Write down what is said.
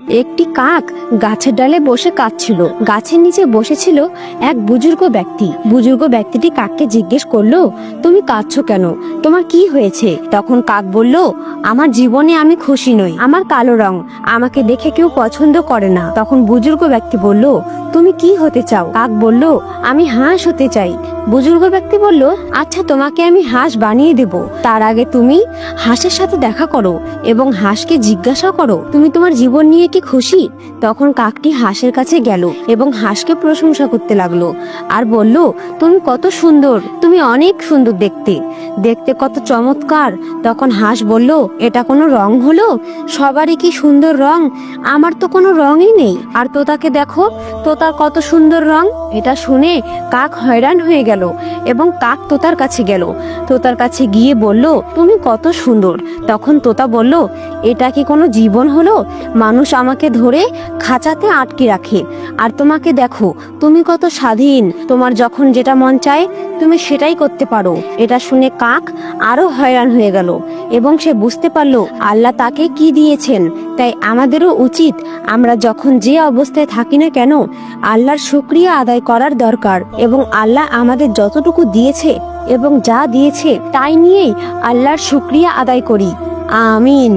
একটি কাক গাছের ডালে বসে কাঁদছিল। গাছের নিচে বসেছিল এক বুজুর্গ ব্যক্তি। বুজুর্গ ব্যক্তিটি কাককে জিজ্ঞেস করলো, তুমি কাঁদছো কেন? তোমার কি হয়েছে? তখন কাক বলল, আমার জীবনে আমি খুশি নই। আমার কালো রং, আমাকে দেখে কেউ পছন্দ করে না। তখন বুজুর্গ ব্যক্তি বলল, তুমি কি হতে চাও? কাক বলল, আমি হাঁস হতে চাই। বুজুর্গ ব্যক্তি বলল, আচ্ছা, তোমাকে আমি হাঁস বানিয়ে দেব। তার আগে তুমি হাঁসের সাথে দেখা করো এবং হাঁসকে জিজ্ঞাসা করো, তুমি তোমার জীবন নিয়ে কি খুশি? তখন কাকটি হাঁসের কাছে গেল এবং হাঁসকে প্রশংসা করতে লাগলো আর বলল, তুমি কত সুন্দর, তুমি অনেক সুন্দর দেখতে, দেখতে কত চমৎকার। তখন হাঁস বলল, এটা কোনো রং হলো? সবারই কি সুন্দর রং, আমার তো কোনো রঙই নেই। আর তোতাকে দেখো, তোতার কত সুন্দর রং। এটা শুনে কাক হয়রান হয়ে গেল এবং কাক তোতার কাছে গেল। তোতার কাছে গিয়ে বলল, তুমি কত সুন্দর। তখন তোতা বলল, এটা কি কোনো জীবন হলো? মানুষ আমাকে ধরে খাঁচাতে আটকে রাখে, আর তোমাকে দেখো, তুমি কত স্বাধীন, তোমার যখন যেটা মন চায় তুমি সেটাই করতে পারো। এটা শুনে কাক আরো হয়রান হয়ে গেল এবং সে বুঝতে পারলো আল্লাহ তাকে কি দিয়েছেন। তাই আমাদেরও উচিত আমরা যখন যে অবস্থায় থাকি না কেন আল্লাহর শুকরিয়া আদায় করার দরকার, এবং আল্লাহ আমাদের যতটুকু দিয়েছে এবং যা দিয়েছে তাই নিয়েই আল্লাহর শুকরিয়া আদায় করি। আমিন।